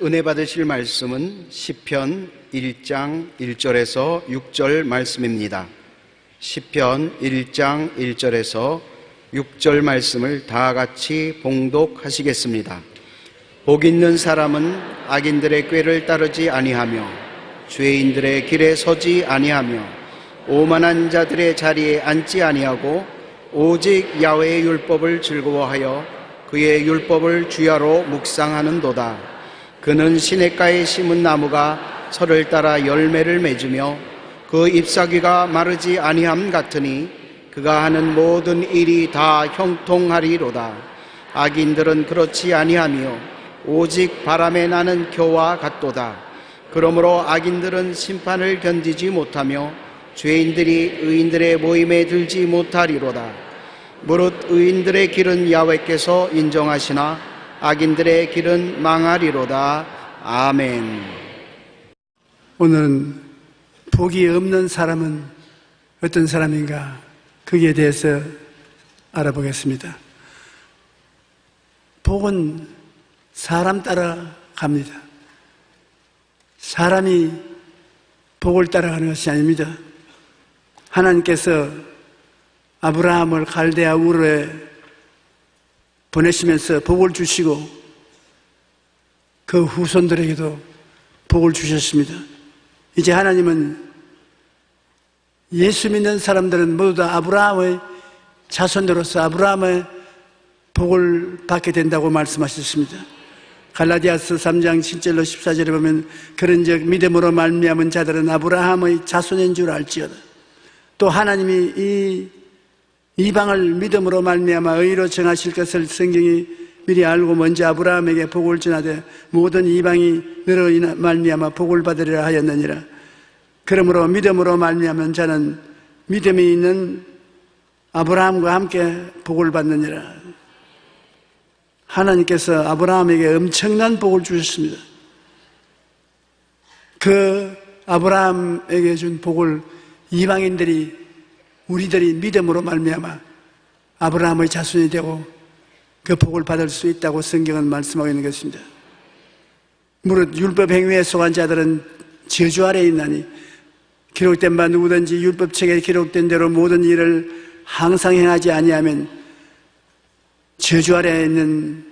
은혜 받으실 말씀은 시편 1장 1절에서 6절 말씀입니다. 시편 1장 1절에서 6절 말씀을 다 같이 봉독하시겠습니다. 복 있는 사람은 악인들의 꾀를 따르지 아니하며 죄인들의 길에 서지 아니하며 오만한 자들의 자리에 앉지 아니하고 오직 야훼의 율법을 즐거워하여 그의 율법을 주야로 묵상하는도다. 그는 시냇가에 심은 나무가 철을 따라 열매를 맺으며 그 잎사귀가 마르지 아니함 같으니 그가 하는 모든 일이 다 형통하리로다. 악인들은 그렇지 아니하며 오직 바람에 나는 겨와 같도다. 그러므로 악인들은 심판을 견디지 못하며 죄인들이 의인들의 모임에 들지 못하리로다. 무릇 의인들의 길은 야훼께서 인정하시나 악인들의 길은 망하리로다. 아멘. 오늘은 복이 없는 사람은 어떤 사람인가, 거기에 대해서 알아보겠습니다. 복은 사람 따라 갑니다. 사람이 복을 따라가는 것이 아닙니다. 하나님께서 아브라함을 갈대아 우르에 보내시면서 복을 주시고 그 후손들에게도 복을 주셨습니다. 이제 하나님은 예수 믿는 사람들은 모두 다 아브라함의 자손으로서 아브라함의 복을 받게 된다고 말씀하셨습니다. 갈라디아서 3장 7절로 14절에 보면 그런즉 믿음으로 말미암은 자들은 아브라함의 자손인 줄 알지어다. 또 하나님이 이 이방을 믿음으로 말미암아 의로 정하실 것을 성경이 미리 알고 먼저 아브라함에게 복을 전하되 모든 이방이 너로 말미암아 복을 받으리라 하였느니라. 그러므로 믿음으로 말미암은 자는 믿음이 있는 아브라함과 함께 복을 받느니라. 하나님께서 아브라함에게 엄청난 복을 주셨습니다. 그 아브라함에게 준 복을 이방인들이 우리들이 믿음으로 말미암아 아브라함의 자손이 되고 그 복을 받을 수 있다고 성경은 말씀하고 있는 것입니다. 무릇 율법 행위에 속한 자들은 저주 아래에 있나니 기록된 바 누구든지 율법책에 기록된 대로 모든 일을 항상 행하지 아니하면 저주 아래에 있는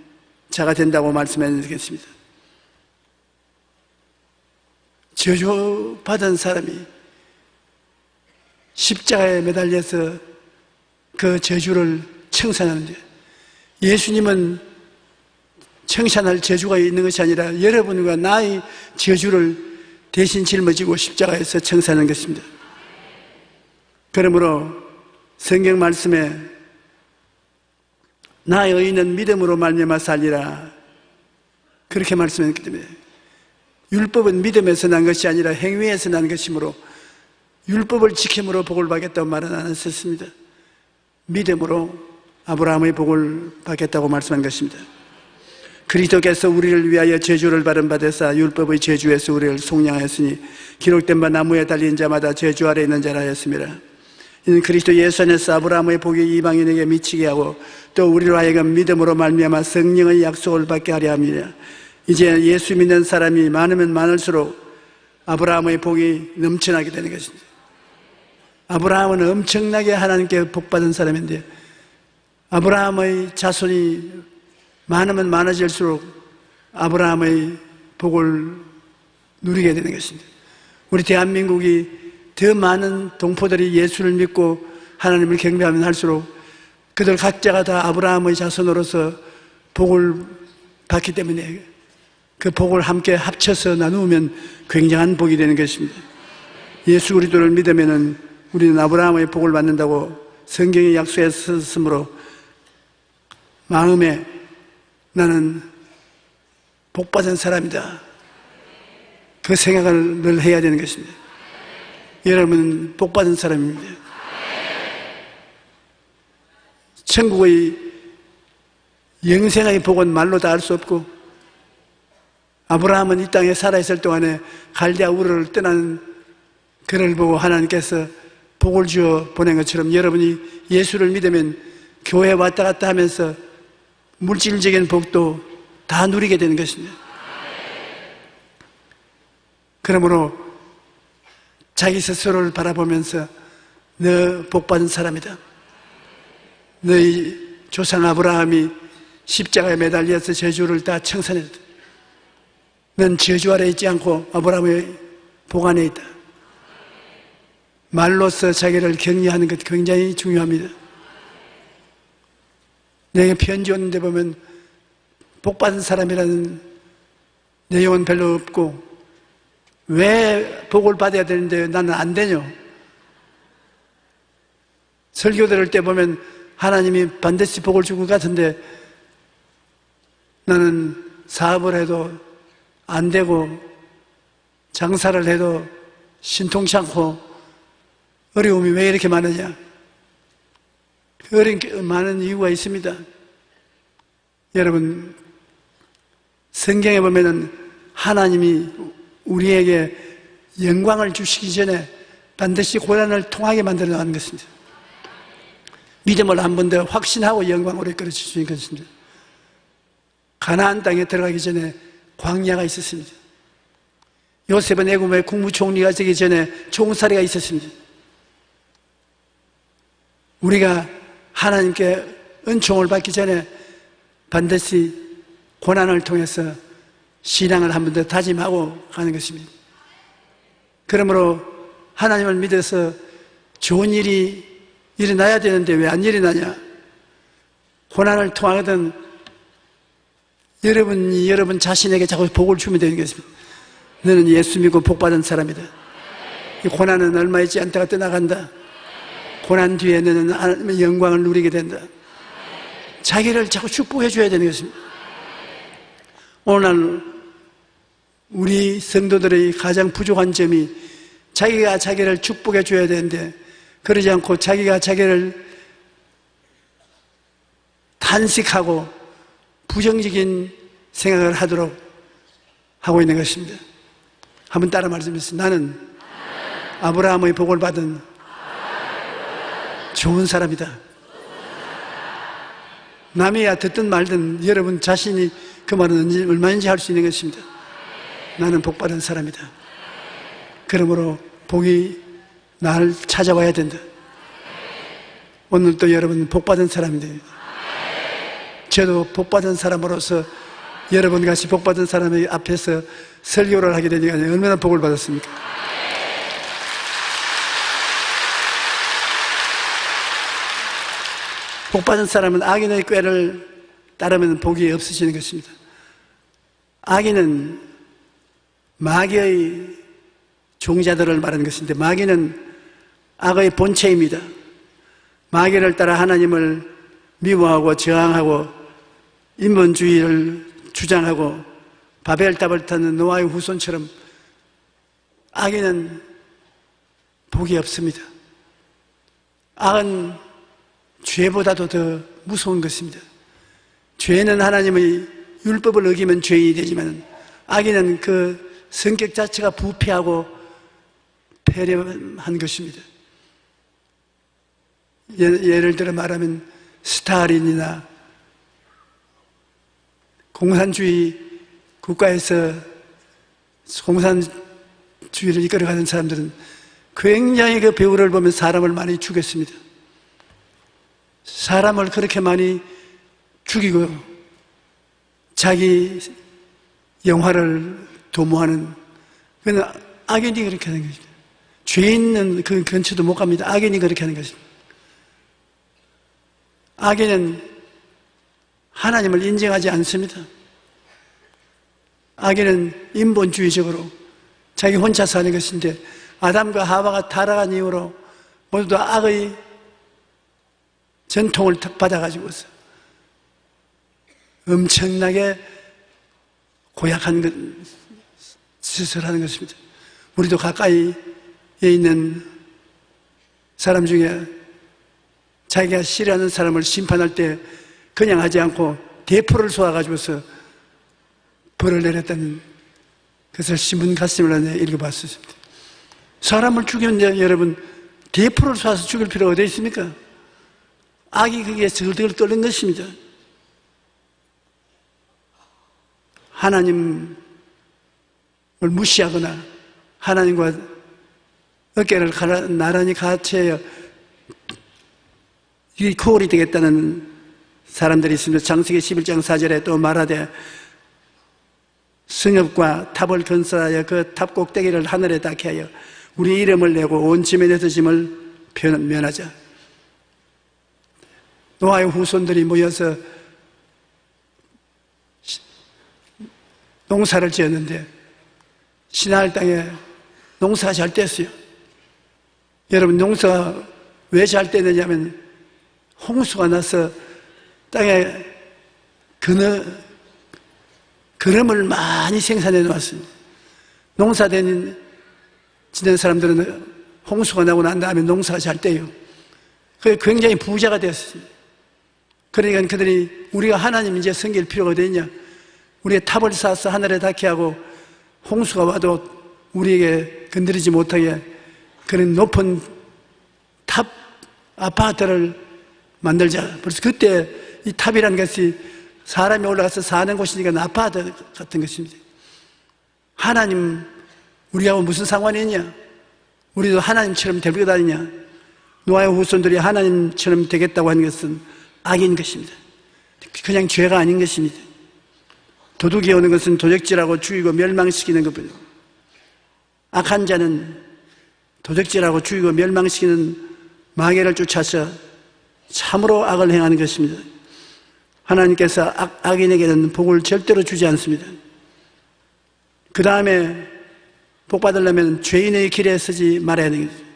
자가 된다고 말씀하셨습니다. 저주 받은 사람이 십자가에 매달려서 그 저주를 청산하는데, 예수님은 청산할 저주가 있는 것이 아니라 여러분과 나의 저주를 대신 짊어지고 십자가에서 청산하는 것입니다. 그러므로 성경 말씀에 나의 의인은 믿음으로 말미암아 살리라 그렇게 말씀했기 때문에 율법은 믿음에서 난 것이 아니라 행위에서 난 것이므로 율법을 지킴으로 복을 받겠다고 말은 안 했었습니다. 믿음으로 아브라함의 복을 받겠다고 말씀한 것입니다. 그리스도께서 우리를 위하여 저주를 받은 바 되사 율법의 저주에서 우리를 속량하였으니 기록된 바 나무에 달린 자마다 저주 아래 있는 자라 하였습니다. 이는 그리스도 예수 안에서 아브라함의 복이 이방인에게 미치게 하고 또 우리로 하여금 믿음으로 말미암아 성령의 약속을 받게 하려 합니다. 이제 예수 믿는 사람이 많으면 많을수록 아브라함의 복이 넘쳐나게 되는 것입니다. 아브라함은 엄청나게 하나님께 복받은 사람인데 아브라함의 자손이 많으면 많아질수록 아브라함의 복을 누리게 되는 것입니다. 우리 대한민국이 더 많은 동포들이 예수를 믿고 하나님을 경배하면 할수록 그들 각자가 다 아브라함의 자손으로서 복을 받기 때문에 그 복을 함께 합쳐서 나누면 굉장한 복이 되는 것입니다. 예수 그리스도를 믿으면은 우리는 아브라함의 복을 받는다고 성경의 약속했으므로 마음에 나는 복받은 사람이다, 그 생각을 늘 해야 되는 것입니다. 여러분은 복받은 사람입니다. 천국의 영생의 복은 말로 다 알 수 없고 아브라함은 이 땅에 살아있을 동안에 갈대아 우르를 떠나는 그를 보고 하나님께서 복을 주어 보낸 것처럼 여러분이 예수를 믿으면 교회 왔다 갔다 하면서 물질적인 복도 다 누리게 되는 것입니다. 그러므로 자기 스스로를 바라보면서 너 복받은 사람이다. 너희 조상 아브라함이 십자가에 매달려서 저주를 다 청산했다. 넌 저주 아래 있지 않고 아브라함의 복 안에 있다. 말로써 자기를 격려하는 것 굉장히 중요합니다. 내게 편지 오는데 보면 복받은 사람이라는 내용은 별로 없고 왜 복을 받아야 되는데 나는 안 되뇨? 설교 들을 때 보면 하나님이 반드시 복을 줄 것 같은데 나는 사업을 해도 안 되고 장사를 해도 신통치 않고 어려움이 왜 이렇게 많으냐? 많은 이유가 있습니다. 여러분, 성경에 보면은 하나님이 우리에게 영광을 주시기 전에 반드시 고난을 통하게 만들어 나가는 것입니다. 믿음을 한 번 더 확신하고 영광으로 이끌어 주시는 것입니다. 가나안 땅에 들어가기 전에 광야가 있었습니다. 요셉은 애굽의 국무총리가 되기 전에 종살이가 있었습니다. 우리가 하나님께 은총을 받기 전에 반드시 고난을 통해서 신앙을 한 번 더 다짐하고 가는 것입니다. 그러므로 하나님을 믿어서 좋은 일이 일어나야 되는데 왜 안 일어나냐? 고난을 통하거든 여러분이 여러분 자신에게 자꾸 복을 주면 되는 것입니다. 너는 예수 믿고 복받은 사람이다. 이 고난은 얼마 있지 않다가 떠나간다. 고난 뒤에 너는 하나님의 영광을 누리게 된다. 자기를 자꾸 축복해 줘야 되는 것입니다. 오늘 우리 성도들의 가장 부족한 점이 자기가 자기를 축복해 줘야 되는데 그러지 않고 자기가 자기를 탄식하고 부정적인 생각을 하도록 하고 있는 것입니다. 한번 따라 말씀해주세요. 나는 아브라함의 복을 받은 좋은 사람이다. 남이야 듣든 말든 여러분 자신이 그 말은 얼마인지 할 수 있는 것입니다. 나는 복받은 사람이다. 그러므로 복이 날 찾아와야 된다. 오늘도 여러분 복받은 사람입니다. 저도 복받은 사람으로서 여러분 같이 복받은 사람의 앞에서 설교를 하게 되니까 얼마나 복을 받았습니까? 복받은 사람은 악인의 꾀를 따르면 복이 없으시는 것입니다. 악인은 마귀의 종자들을 말하는 것인데 마귀는 악의 본체입니다. 마귀를 따라 하나님을 미워하고 저항하고 인본주의를 주장하고 바벨탑을 타는 노아의 후손처럼 악인은 복이 없습니다. 악은 죄보다도 더 무서운 것입니다. 죄는 하나님의 율법을 어기면 죄인이 되지만 악인은 그 성격 자체가 부패하고 패렴한 것입니다. 예를 들어 말하면 스탈린이나 공산주의 국가에서 공산주의를 이끌어가는 사람들은 굉장히 그 배우를 보면 사람을 많이 죽였습니다. 사람을 그렇게 많이 죽이고 자기 영화를 도모하는 그건 악인이 그렇게 하는 것입니다. 죄 있는 그 근처도 못 갑니다. 악인이 그렇게 하는 것입니다. 악인은 하나님을 인정하지 않습니다. 악인은 인본주의적으로 자기 혼자 사는 것인데 아담과 하와가 타락한 이후로 모두 다 악의 전통을 받아가지고서 엄청나게 고약한 짓을 하는 것입니다. 우리도 가까이에 있는 사람 중에 자기가 싫어하는 사람을 심판할 때 그냥 하지 않고 대포를 쏘아가지고서 벌을 내렸다는 그것을 신문 가슴을 읽어봤습니다. 사람을 죽였는데 여러분 대포를 쏘아서 죽일 필요가 어디 있습니까? 악이 그게 슬슬 끓는 것입니다. 하나님을 무시하거나 하나님과 어깨를 나란히 같이 이 코올이 되겠다는 사람들이 있습니다. 창세기 11장 4절에 또 말하되 성읍과 탑을 건설하여 그 탑 꼭대기를 하늘에 닿게 하여 우리 이름을 내고 온 지면에서 짐을 면하자. 노아의 후손들이 모여서 농사를 지었는데 시나을 땅에 농사가 잘 됐어요. 여러분, 농사가 왜 잘 됐느냐면 홍수가 나서 땅에 그름을 많이 생산해 놓았습니다. 농사 짓는 사람들은 홍수가 나고 난 다음에 농사가 잘 돼요. 그래서 굉장히 부자가 되었습니다. 그러니까 그들이 우리가 하나님 이제 섬길 필요가 어디있냐? 우리의 탑을 쌓아서 하늘에 닿게 하고 홍수가 와도 우리에게 건드리지 못하게 그런 높은 탑 아파트를 만들자. 그래서 그때 이 탑이라는 것이 사람이 올라가서 사는 곳이니까 아파트 같은 것입니다. 하나님, 우리하고 무슨 상관이 있냐? 우리도 하나님처럼 데리고 다니냐? 노아의 후손들이 하나님처럼 되겠다고 하는 것은 악인 것입니다. 그냥 죄가 아닌 것입니다. 도둑이 오는 것은 도적질하고 죽이고 멸망시키는 것뿐이고, 악한 자는 도적질하고 죽이고 멸망시키는 마귀를 쫓아서 참으로 악을 행하는 것입니다. 하나님께서 악인에게는 복을 절대로 주지 않습니다. 그 다음에 복 받으려면 죄인의 길에 서지 말아야 하는 것입니다.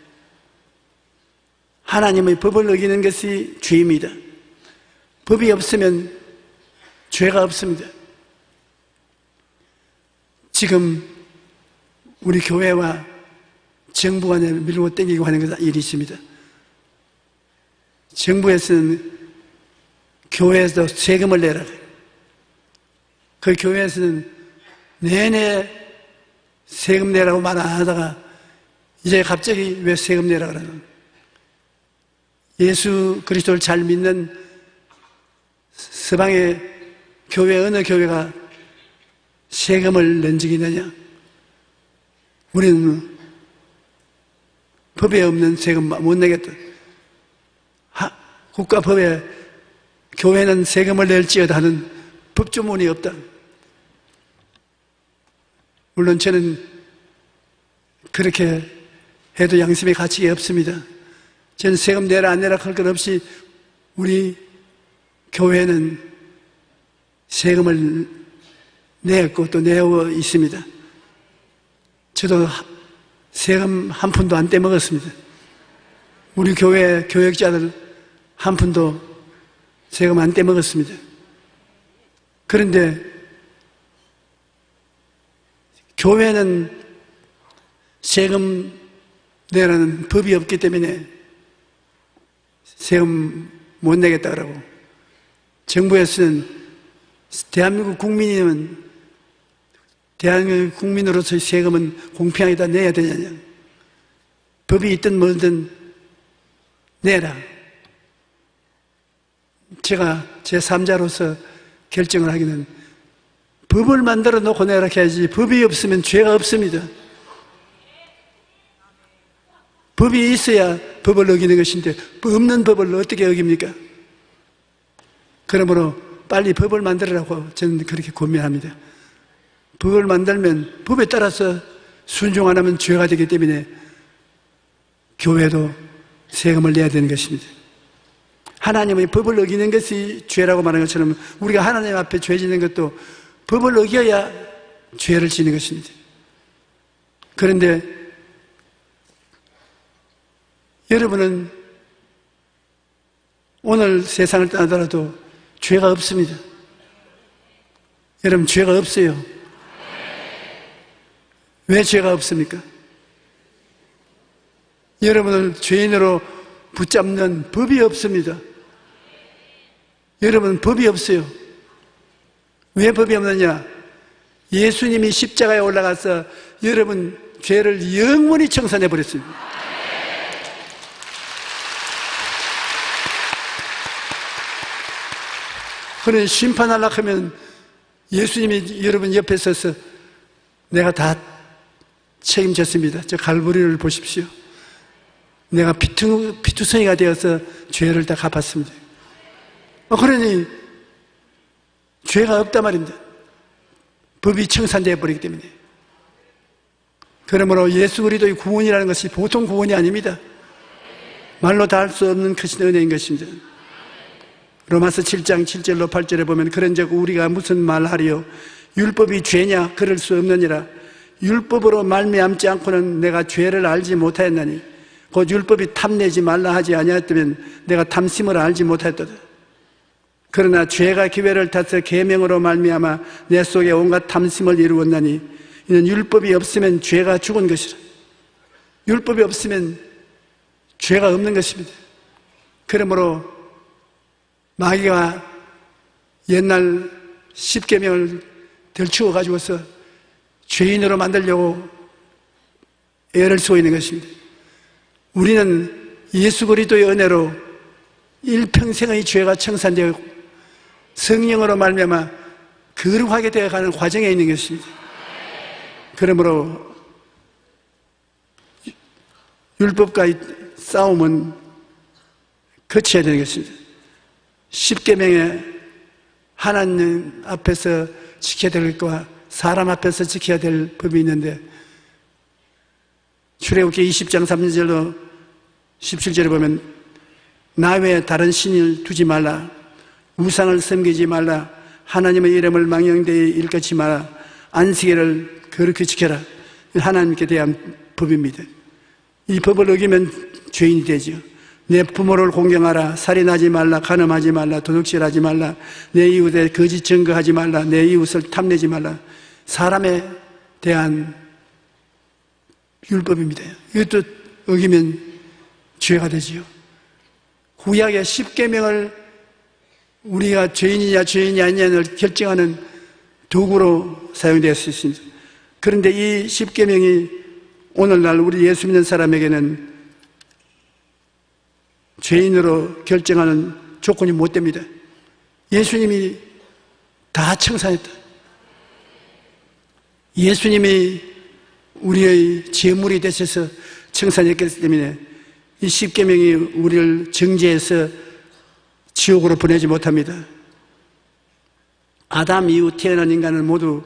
하나님의 법을 어기는 것이 죄입니다. 법이 없으면 죄가 없습니다. 지금 우리 교회와 정부 간에 밀고 땡기고 하는 일이 있습니다. 정부에서는 교회에서 세금을 내라. 그 교회에서는 내내 세금 내라고 말 안 하다가 이제 갑자기 왜 세금 내라 그러는? 예수 그리스도를 잘 믿는 서방의 교회 어느 교회가 세금을 낸 적이 있느냐? 우리는 법에 없는 세금 못 내겠다. 국가법에 교회는 세금을 낼지어다 하는 법조문이 없다. 물론 저는 그렇게 해도 양심의 가치가 없습니다. 저는 세금 내라 안 내라 할 것 없이 우리 교회는 세금을 내었고 또 내어 있습니다. 저도 세금 한 푼도 안 떼먹었습니다. 우리 교회 교역자들 한 푼도 세금 안 떼먹었습니다. 그런데 교회는 세금 내라는 법이 없기 때문에 세금 못 내겠다 그러고, 정부에서는 대한민국 국민으로서의 세금은 공평하게 다 내야 되느냐, 법이 있든 뭐든 내라. 제가 제3자로서 결정을 하기는 법을 만들어 놓고 내라 해야지, 법이 없으면 죄가 없습니다. 법이 있어야 법을 어기는 것인데 없는 법을 어떻게 어깁니까? 그러므로 빨리 법을 만들으라고 저는 그렇게 고민합니다. 법을 만들면 법에 따라서 순종 안 하면 죄가 되기 때문에 교회도 세금을 내야 되는 것입니다. 하나님의 법을 어기는 것이 죄라고 말하는 것처럼 우리가 하나님 앞에 죄 짓는 것도 법을 어겨야 죄를 지는 것입니다. 그런데 여러분은 오늘 세상을 떠나더라도 죄가 없습니다. 여러분, 죄가 없어요. 왜 죄가 없습니까? 여러분을 죄인으로 붙잡는 법이 없습니다. 여러분, 법이 없어요. 왜 법이 없느냐? 예수님이 십자가에 올라가서 여러분 죄를 영원히 청산해 버렸습니다. 그런 심판하려고 하면 예수님이 여러분 옆에 서서 내가 다 책임졌습니다. 저 갈보리를 보십시오. 내가 피투성이가 되어서 죄를 다 갚았습니다. 그러니 죄가 없단 말입니다. 법이 청산되어 버리기 때문에. 그러므로 예수 그리스도의 구원이라는 것이 보통 구원이 아닙니다. 말로 다 할 수 없는 크신 은혜인 것입니다. 로마서 7장 7절로 8절에 보면 그런즉 우리가 무슨 말하리요? 율법이 죄냐? 그럴 수 없느니라. 율법으로 말미암지 않고는 내가 죄를 알지 못하였나니 곧 율법이 탐내지 말라 하지 아니하였다면 내가 탐심을 알지 못하였도다. 그러나 죄가 기회를 타서 계명으로 말미암아 내 속에 온갖 탐심을 이루었나니 이는 율법이 없으면 죄가 죽은 것이라. 율법이 없으면 죄가 없는 것입니다. 그러므로 마귀가 옛날 십계명을 들추어 가지고서 죄인으로 만들려고 애를 쓰고 있는 것입니다. 우리는 예수 그리스도의 은혜로 일평생의 죄가 청산되고 성령으로 말미암아 거룩하게 되어가는 과정에 있는 것입니다. 그러므로 율법과의 싸움은 거쳐야 되는 것입니다. 십계명에 하나님 앞에서 지켜야 될 것과 사람 앞에서 지켜야 될 법이 있는데 출애굽기 20장 3절로 17절에 보면 나 외에 다른 신을 두지 말라, 우상을 섬기지 말라, 하나님의 이름을 망령되이 일컫지 마라, 안식일을 거룩히 지켜라. 하나님께 대한 법입니다. 이 법을 어기면 죄인이 되죠. 내 부모를 공경하라, 살인하지 말라, 간음하지 말라, 도둑질하지 말라, 내 이웃에 거짓 증거하지 말라, 내 이웃을 탐내지 말라. 사람에 대한 율법입니다. 이것도 어기면 죄가 되지요. 구약의 십계명을 우리가 죄인이냐 죄인이 아니냐를 결정하는 도구로 사용되어 있습니다. 그런데 이 십계명이 오늘날 우리 예수 믿는 사람에게는 죄인으로 결정하는 조건이 못 됩니다. 예수님이 다 청산했다. 예수님이 우리의 제물이 되셔서 청산했기 때문에 이 십계명이 우리를 정죄해서 지옥으로 보내지 못합니다. 아담 이후 태어난 인간은 모두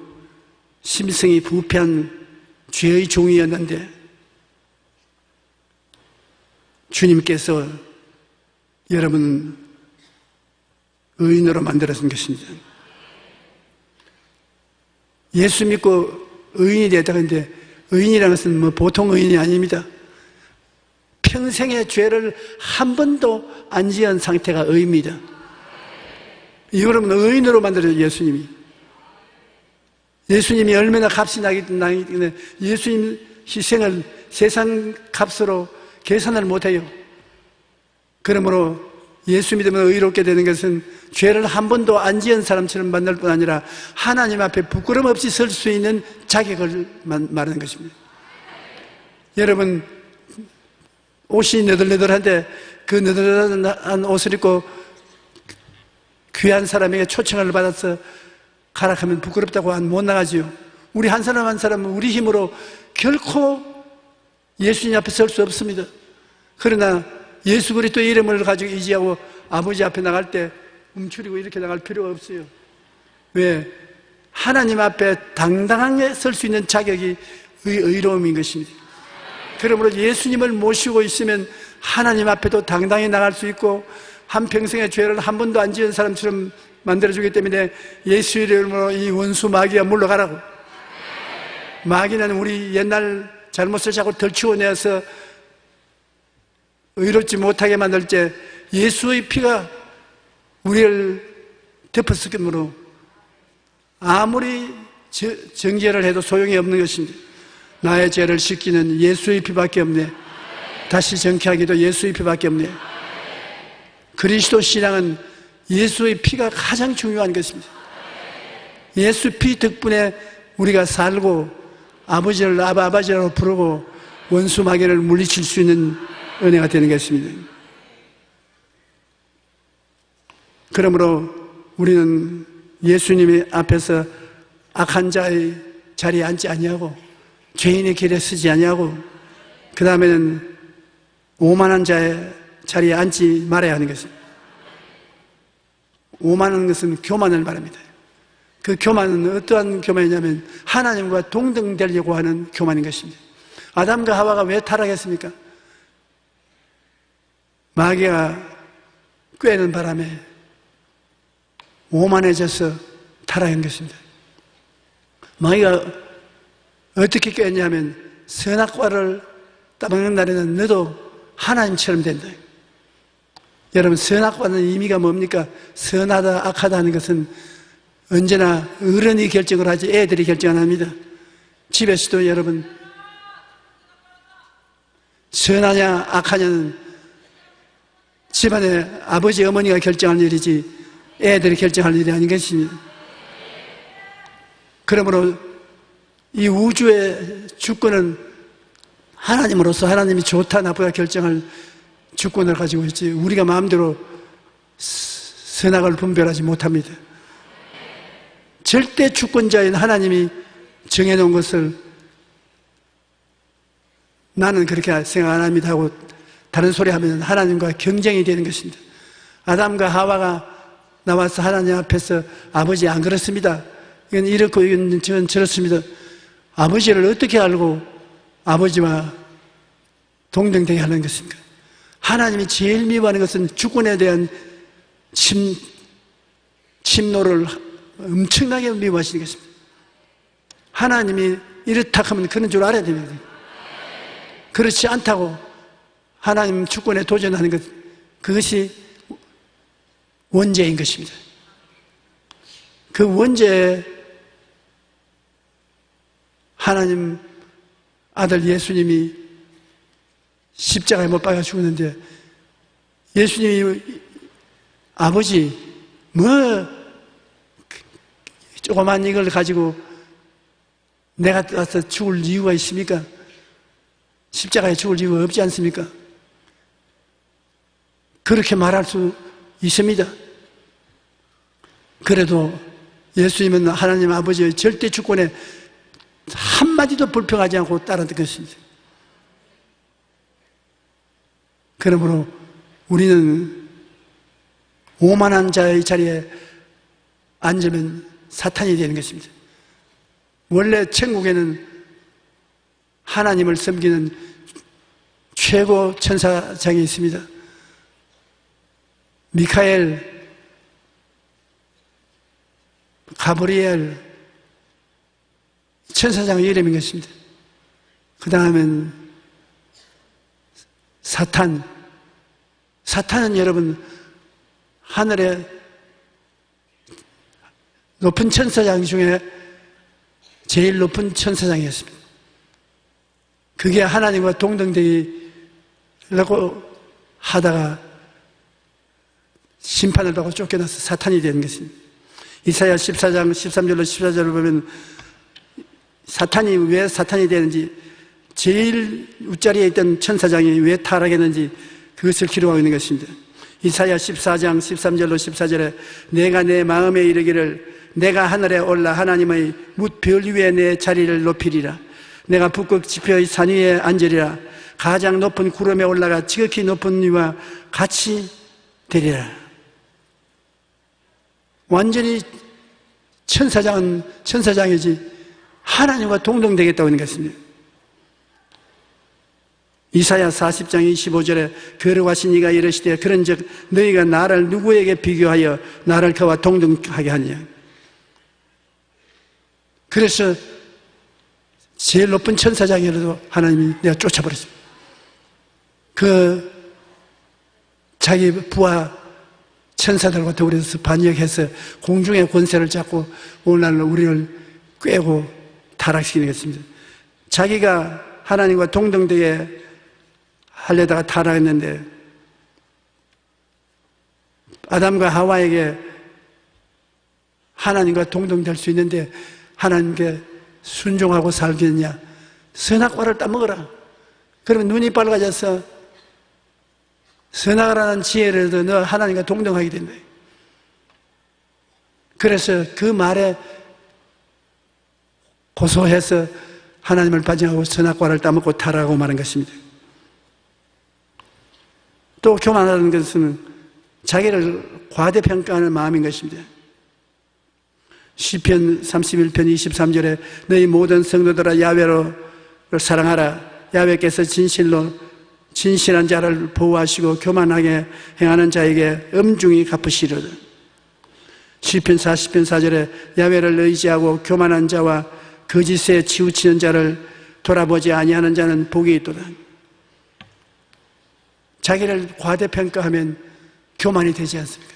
심성이 부패한 죄의 종이었는데 주님께서 여러분 의인으로 만들어준 것입니다. 예수 믿고 의인이 되었다 그러는데 의인이라는 것은 뭐 보통 의인이 아닙니다. 평생의 죄를 한 번도 안 지은 상태가 의입니다. 여러분 의인으로 만들어준 예수님이. 예수님이 얼마나 값이 나기 때문에 예수님 희생을 세상 값으로 계산을 못해요. 그러므로 예수 믿으면 의롭게 되는 것은 죄를 한 번도 안 지은 사람처럼 만날 뿐 아니라 하나님 앞에 부끄럼 없이 설 수 있는 자격을 말하는 것입니다. 여러분 옷이 너덜너덜한데 그 너덜너덜한 옷을 입고 귀한 사람에게 초청을 받아서 가라 하면 부끄럽다고 못 나가지요. 우리 한 사람 한 사람은 우리 힘으로 결코 예수님 앞에 설 수 없습니다. 그러나 예수 그리스도의 이름을 가지고 의지하고 아버지 앞에 나갈 때 움츠리고 이렇게 나갈 필요가 없어요. 왜? 하나님 앞에 당당하게 설 수 있는 자격이 의로움인 것입니다. 그러므로 예수님을 모시고 있으면 하나님 앞에도 당당히 나갈 수 있고 한평생의 죄를 한 번도 안 지은 사람처럼 만들어주기 때문에 예수 이름으로 이 원수 마귀가 물러가라고. 마귀는 우리 옛날 잘못을 자꾸 덜치워내서 의롭지 못하게 만들 때 예수의 피가 우리를 덮었으므로 아무리 정죄를 해도 소용이 없는 것입니다. 나의 죄를 씻기는 예수의 피밖에 없네. 다시 정케하기도 예수의 피밖에 없네. 그리스도 신앙은 예수의 피가 가장 중요한 것입니다. 예수 피 덕분에 우리가 살고 아버지를 아버지라고 부르고 원수 마귀를 물리칠 수 있는 은혜가 되는 것입니다. 그러므로 우리는 예수님의 앞에서 악한 자의 자리에 앉지 아니하고 죄인의 길에 서지 아니하고 그 다음에는 오만한 자의 자리에 앉지 말아야 하는 것입니다. 오만한 것은 교만을 말합니다. 그 교만은 어떠한 교만이냐면 하나님과 동등되려고 하는 교만인 것입니다. 아담과 하와가 왜 타락했습니까? 마귀가 꾀는 바람에 오만해져서 타락한 것입니다. 마귀가 어떻게 꾀했냐면 선악과를 따먹는 날에는 너도 하나님처럼 된다. 여러분, 선악과는 의미가 뭡니까? 선하다 악하다 하는 것은 언제나 어른이 결정을 하지 애들이 결정 안 합니다. 집에서도 여러분, 선하냐 악하냐는 집안의 아버지 어머니가 결정할 일이지 애들이 결정할 일이 아닌 것입니다. 그러므로 이 우주의 주권은 하나님으로서 하나님이 좋다 나쁘다 결정할 주권을 가지고 있지 우리가 마음대로 선악을 분별하지 못합니다. 절대 주권자인 하나님이 정해놓은 것을 나는 그렇게 생각 안 합니다 하고 다른 소리 하면 하나님과 경쟁이 되는 것입니다. 아담과 하와가 나와서 하나님 앞에서 아버지 안 그렇습니다. 이건 이렇고 이건 저렇습니다. 아버지를 어떻게 알고 아버지와 동등되게 하는 것입니까? 하나님이 제일 미워하는 것은 주권에 대한 침노를 엄청나게 미워하시는 것입니다. 하나님이 이렇다 하면 그런 줄 알아야 됩니다. 그렇지 않다고 하나님 주권에 도전하는 것, 그것이 원죄인 것입니다. 그 원죄에 하나님 아들 예수님이 십자가에 못 박아 죽었는데 예수님이 아버지 뭐 조그만 이걸 가지고 내가 와서 죽을 이유가 있습니까? 십자가에 죽을 이유가 없지 않습니까? 그렇게 말할 수 있습니다. 그래도 예수님은 하나님 아버지의 절대 주권에 한마디도 불평하지 않고 따랐던 것입니다. 그러므로 우리는 오만한 자의 자리에 앉으면 사탄이 되는 것입니다. 원래 천국에는 하나님을 섬기는 최고 천사장이 있습니다. 미카엘, 가브리엘 천사장의 이름인 것입니다. 그 다음엔 사탄은 여러분 하늘의 높은 천사장 중에 제일 높은 천사장이었습니다. 그게 하나님과 동등되려고 하다가 심판을 받고 쫓겨나서 사탄이 되는 것입니다. 이사야 14장 13절로 14절을 보면 사탄이 왜 사탄이 되는지, 제일 윗자리에 있던 천사장이 왜 타락했는지 그것을 기록하고 있는 것입니다. 이사야 14장 13절로 14절에 내가 내 마음에 이르기를 내가 하늘에 올라 하나님의 뭇별 위에 내 자리를 높이리라. 내가 북극 지표의 산 위에 앉으리라. 가장 높은 구름에 올라가 지극히 높은 이와 같이 되리라. 완전히 천사장은 천사장이지 하나님과 동등되겠다고 하는 것입니다. 이사야 40장 25절에 거룩하신 이가 이르시되 그런즉 너희가 나를 누구에게 비교하여 나를 그와 동등하게 하느냐. 그래서 제일 높은 천사장이라도 하나님이 내가 쫓아버렸습니다. 그 자기 부하 천사들과 더불어서 반역해서 공중의 권세를 잡고 오늘날 우리를 꿰고 타락시키는 것입니다. 자기가 하나님과 동등되게 하려다가 타락했는데 아담과 하와에게 하나님과 동등될 수 있는데 하나님께 순종하고 살겠냐? 선악과를 따먹어라. 그러면 눈이 빨개져서 선악을 하는 지혜를 얻어 너 하나님과 동등하게 된다. 그래서 그 말에 고소해서 하나님을 반증하고 선악과를 따먹고 타락하고 마는 것입니다. 또 교만하는 것은 자기를 과대평가하는 마음인 것입니다. 시편 31편 23절에 너희 모든 성도들아 야훼를 사랑하라. 야훼께서 진실한 자를 보호하시고 교만하게 행하는 자에게 엄중히 갚으시리로다. 시편 40편 4절에 야훼를 의지하고 교만한 자와 거짓에 치우치는 자를 돌아보지 아니하는 자는 복이 있도다. 자기를 과대평가하면 교만이 되지 않습니까?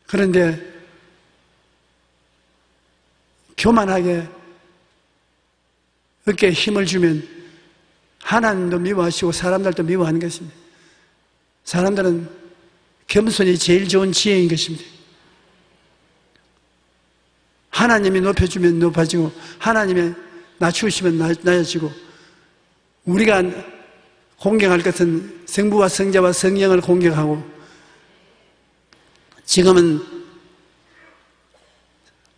그런데 교만하게 어깨에 힘을 주면 하나님도 미워하시고 사람들도 미워하는 것입니다. 사람들은 겸손이 제일 좋은 지혜인 것입니다. 하나님이 높여주면 높아지고 하나님이 낮추시면 낮아지고 우리가 공경할 것은 성부와 성자와 성령을 공경하고 지금은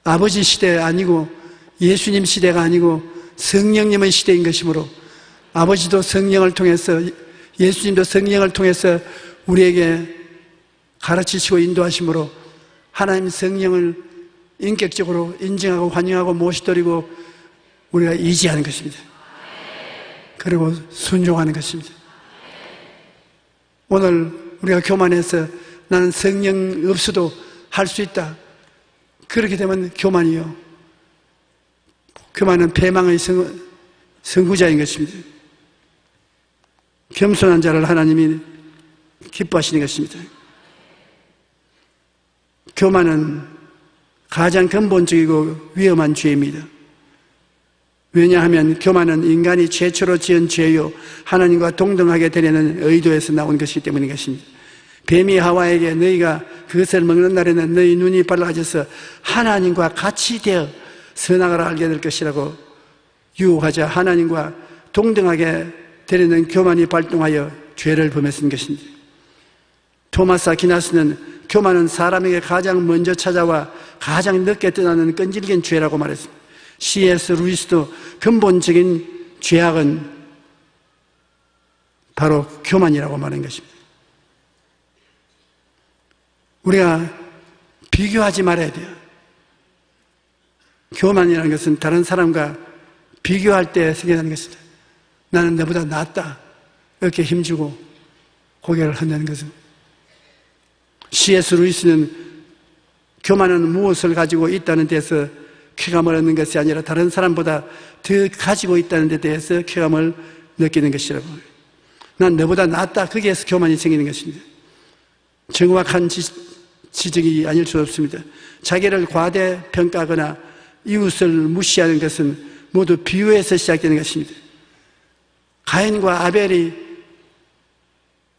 아버지 시대 아니고 예수님 시대가 아니고 성령님의 시대인 것이므로 아버지도 성령을 통해서 예수님도 성령을 통해서 우리에게 가르치시고 인도하심으로 하나님 성령을 인격적으로 인정하고 환영하고 모시드리고 우리가 의지하는 것입니다. 그리고 순종하는 것입니다. 오늘 우리가 교만해서 나는 성령 없어도 할 수 있다. 그렇게 되면 교만이요. 교만은 패망의 선구자인 것입니다. 겸손한 자를 하나님이 기뻐하시는 것입니다. 교만은 가장 근본적이고 위험한 죄입니다. 왜냐하면 교만은 인간이 최초로 지은 죄요 하나님과 동등하게 되려는 의도에서 나온 것이기 때문인 것입니다. 뱀이 하와에게 너희가 그것을 먹는 날에는 너희 눈이 밝아져서 하나님과 같이 되어 선악을 알게 될 것이라고 유혹하자 하나님과 동등하게 되려는 교만이 발동하여 죄를 범했던 것입니다. 토마스 아퀴나스는 교만은 사람에게 가장 먼저 찾아와 가장 늦게 떠나는 끈질긴 죄라고 말했습니다. C.S. 루이스도 근본적인 죄악은 바로 교만이라고 말한 것입니다. 우리가 비교하지 말아야 돼요. 교만이라는 것은 다른 사람과 비교할 때 생겨나는 것입니다. 나는 너보다 낫다. 이렇게 힘주고 고개를 흔드는 것은. C.S. 루이스는 교만은 무엇을 가지고 있다는 데서 쾌감을 얻는 것이 아니라 다른 사람보다 더 가지고 있다는 데 대해서 쾌감을 느끼는 것이라고. 난 너보다 낫다. 거기에서 교만이 생기는 것입니다. 정확한 지적이 아닐 수 없습니다. 자기를 과대평가하거나 이웃을 무시하는 것은 모두 비유에서 시작되는 것입니다. 가인과 아벨이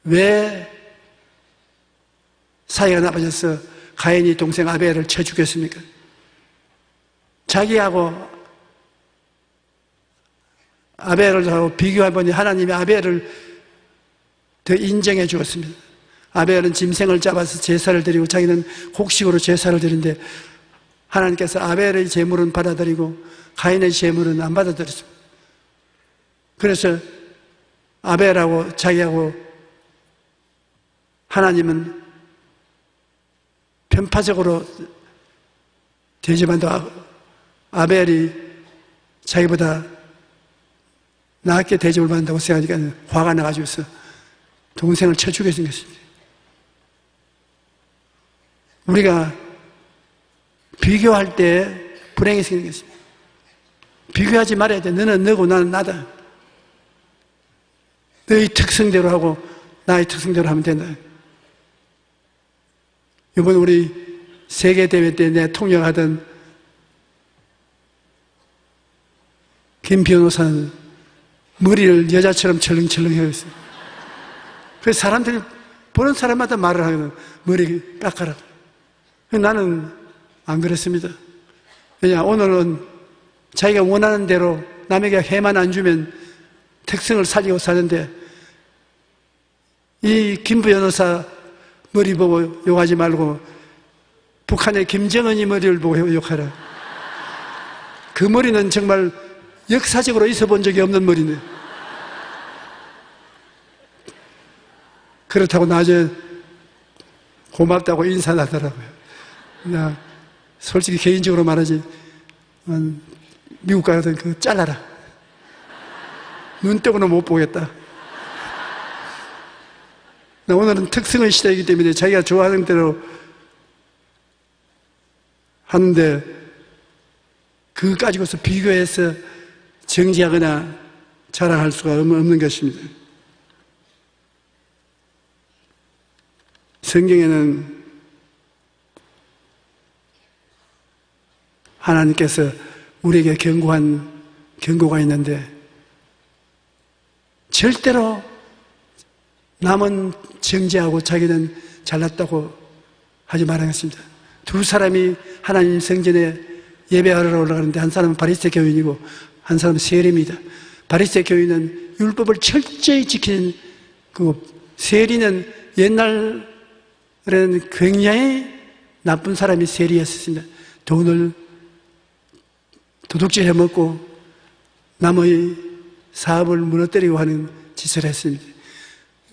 왜 사이가 나빠져서 가인이 동생 아벨을 쳐 죽였습니까? 자기하고 아벨을 하고 비교해보니 하나님이 아벨을 더 인정해 주었습니다. 아벨은 짐승을 잡아서 제사를 드리고 자기는 곡식으로 제사를 드리는데 하나님께서 아벨의 제물은 받아들이고 가인의 제물은 안 받아들였습니다. 그래서 아벨하고 자기하고 하나님은 편파적으로 되지만도 아벨이 자기보다 낫게 대접을 받는다고 생각하니까 화가 나가지고서 동생을 쳐 죽였던 것입니다. 우리가 비교할 때 불행이 생기는 것입니다. 비교하지 말아야 돼. 너는 너고 나는 나다. 너의 특성대로 하고 나의 특성대로 하면 된다. 이번 우리 세계대회 때 내가 통역하던 김 변호사는 머리를 여자처럼 철렁철렁 해요. 그래서 사람들이 보는 사람마다 말을 하거든. 머리 깎아라. 나는 안 그랬습니다. 왜냐, 오늘은 자기가 원하는 대로 남에게 해만 안 주면 특성을 살리고 사는데 이 김 변호사 머리 보고 욕하지 말고 북한의 김정은이 머리를 보고 욕하라. 그 머리는 정말 역사적으로 있어 본 적이 없는 머리네. 그렇다고 나중에 고맙다고 인사하더라고요. 나 솔직히 개인적으로 말하지, 미국 가거든 그거 잘라라. 눈 뜨고는 못 보겠다. 나 오늘은 특성의 시대이기 때문에 자기가 좋아하는 대로 하는데 그거 가지고서 비교해서 정지하거나 자랑할 수가 없는 것입니다. 성경에는 하나님께서 우리에게 경고한 경고가 있는데 절대로 남은 정죄하고 자기는 잘났다고 하지 말아야겠습니다. 두 사람이 하나님 성전에 예배하러 올라가는데 한 사람은 바리새 교인이고 한 사람은 세리입니다. 바리새 교인은 율법을 철저히 지키는 그 세리는 옛날에는 굉장히 나쁜 사람이 세리였습니다. 돈을 도둑질 해먹고 남의 사업을 무너뜨리고 하는 짓을 했습니다.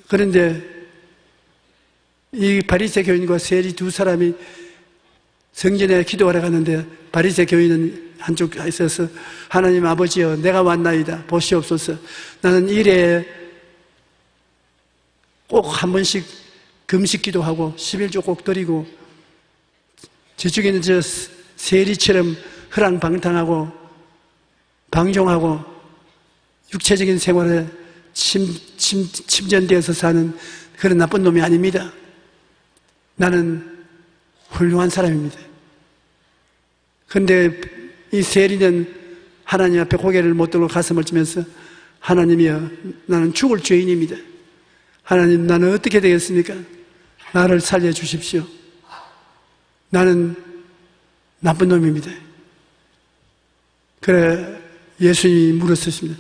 그런데 이 바리새 교인과 세리 두 사람이 성전에 기도하러 갔는데 바리새 교인은 한쪽에 있어서 하나님 아버지여 내가 왔나이다 보시옵소서. 나는 일에 꼭 한 번씩 금식 기도하고 11조 꼭 드리고 저쪽에는 저 세리처럼 허랑방탕하고 방종하고 육체적인 생활에 침전되어서 사는 그런 나쁜 놈이 아닙니다. 나는 훌륭한 사람입니다. 그런데 이 세리는 하나님 앞에 고개를 못 들고 가슴을 치면서 하나님이여 나는 죽을 죄인입니다. 하나님 나는 어떻게 되겠습니까? 나를 살려주십시오. 나는 나쁜 놈입니다. 그래 예수님이 물었습니다.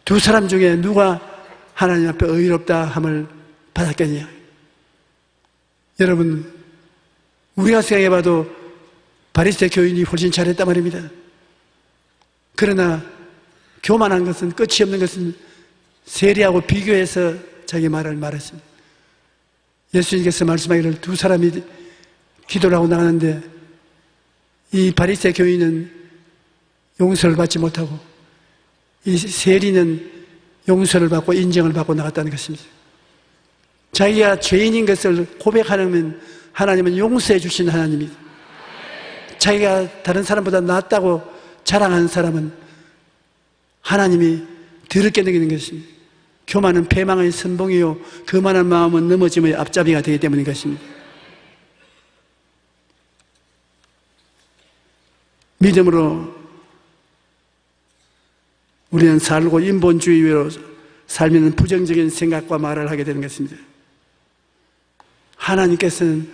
두 사람 중에 누가 하나님 앞에 의롭다 함을 받았겠냐? 여러분 우리가 생각해봐도 바리새 교인이 훨씬 잘했단 말입니다. 그러나 교만한 것은 끝이 없는 것은 세리하고 비교해서 자기 말을 말했습니다. 예수님께서 말씀하기를 두 사람이 기도를 하고 나가는데 이 바리새 교인은 용서를 받지 못하고 이 세리는 용서를 받고 인정을 받고 나갔다는 것입니다. 자기가 죄인인 것을 고백하면 하나님은 용서해 주신 하나님입니다. 자기가 다른 사람보다 낫다고 자랑하는 사람은 하나님이 더럽게 느끼는 것입니다. 교만은 패망의 선봉이요 거만한 마음은 넘어짐의 앞잡이가 되기 때문인 것입니다. 믿음으로 우리는 살고 인본주의로 살면 부정적인 생각과 말을 하게 되는 것입니다. 하나님께서는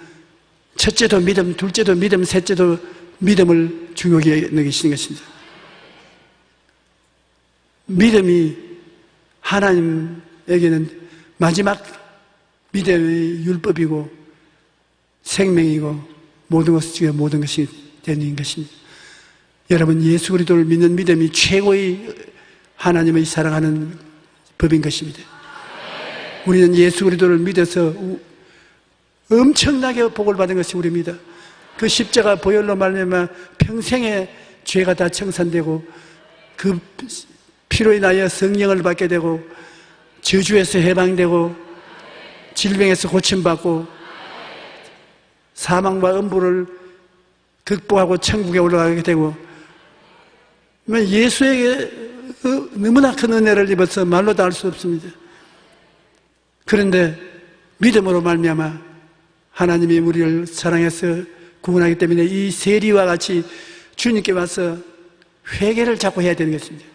첫째도 믿음, 둘째도 믿음, 셋째도 믿음을 중요하게 여기시는 것입니다. 믿음이 하나님에게는 마지막 믿음의 율법이고 생명이고 모든 것 중에 모든 것이 되는 것입니다. 여러분 예수 그리스도를 믿는 믿음이 최고의 하나님의 사랑하는 법인 것입니다. 우리는 예수 그리스도를 믿어서 엄청나게 복을 받은 것이 우리입니다. 그 십자가 보혈로 말미암아 평생의 죄가 다 청산되고 그 피로 인하여 성령을 받게 되고 저주에서 해방되고 질병에서 고침받고 사망과 음부를 극복하고 천국에 올라가게 되고 예수에게 너무나 큰 은혜를 입어서 말로 다 할 수 없습니다. 그런데 믿음으로 말미암아 하나님이 우리를 사랑해서 구원하기 때문에 이 세리와 같이 주님께 와서 회개를 자꾸 해야 되는 것입니다.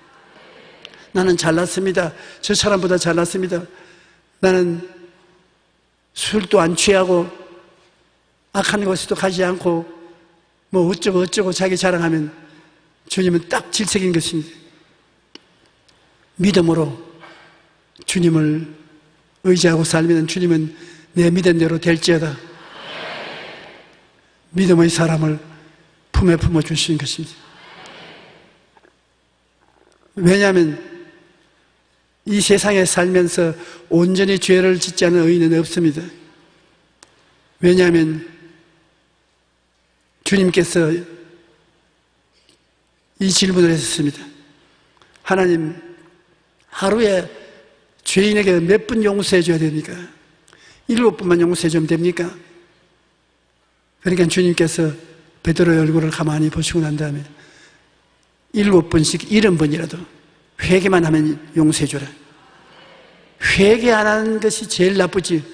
나는 잘났습니다. 저 사람보다 잘났습니다. 나는 술도 안 취하고 악한 곳에도 가지 않고 뭐 어쩌고 자기 자랑하면 주님은 딱 질색인 것입니다. 믿음으로 주님을 의지하고 살면 주님은 내 믿은 대로 될지어다. 믿음의 사람을 품에 품어주시는 것입니다. 왜냐하면 이 세상에 살면서 온전히 죄를 짓지 않은 의인은 없습니다. 왜냐하면 주님께서 이 질문을 했습니다. 하나님, 하루에 죄인에게 몇 번 용서해 줘야 됩니까? 7번만 용서해 주면 됩니까? 그러니까 주님께서 베드로의 얼굴을 가만히 보시고 난 다음에 7번씩 70번이라도 회개만 하면 용서해 줘라. 회개 안 하는 것이 제일 나쁘지.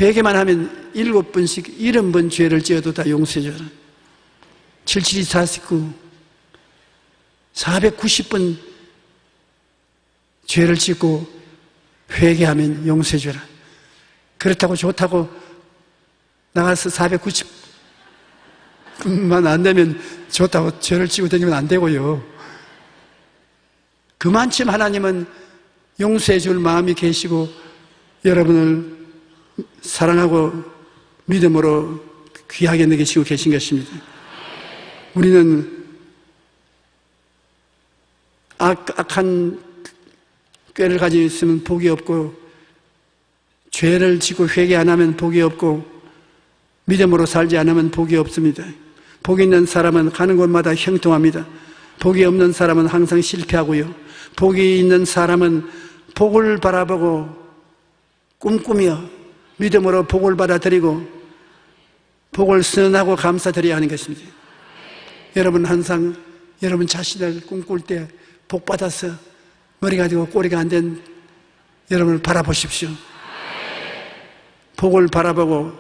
회개만 하면 7번씩 70번 죄를 지어도 다 용서해 줘라. 77, 49, 490번 죄를 짓고 회개하면 용서해 줘라. 그렇다고 좋다고 나가서 490만 안 되면 좋다고 죄를 지고 다니면 안 되고요. 그만큼 하나님은 용서해 줄 마음이 계시고 여러분을 사랑하고 믿음으로 귀하게 여기시고 계신 것입니다. 우리는 악한 꾀를 가지고 있으면 복이 없고 죄를 지고 회개 안 하면 복이 없고 믿음으로 살지 않으면 복이 없습니다. 복이 있는 사람은 가는 곳마다 형통합니다. 복이 없는 사람은 항상 실패하고요. 복이 있는 사람은 복을 바라보고 꿈꾸며 믿음으로 복을 받아들이고 복을 선언하고 감사드려야 하는 것입니다. 여러분 항상 여러분 자신을 꿈꿀 때 복 받아서 머리 가지고 꼬리가 안 된 여러분을 바라보십시오. 복을 바라보고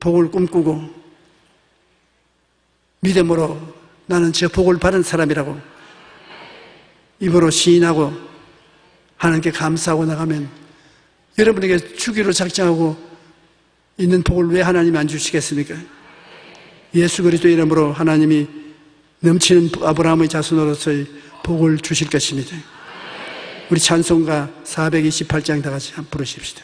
복을 꿈꾸고 믿음으로 나는 저 복을 받은 사람이라고 입으로 시인하고 하나님께 감사하고 나가면 여러분에게 주기로 작정하고 있는 복을 왜 하나님이 안 주시겠습니까? 예수 그리스도 이름으로 하나님이 넘치는 아브라함의 자손으로서의 복을 주실 것입니다. 우리 찬송가 428장 다 같이 한번 부르십시다.